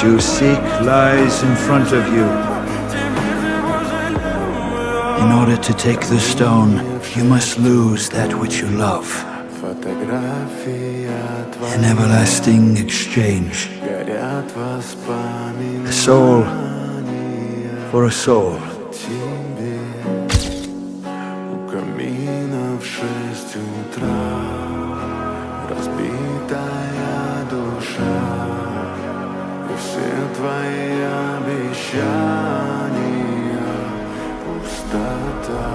you seek lies in front of you. In order to take the stone, you must lose that which you love. An everlasting exchange. A soul for a soul. Твои обещания пустота.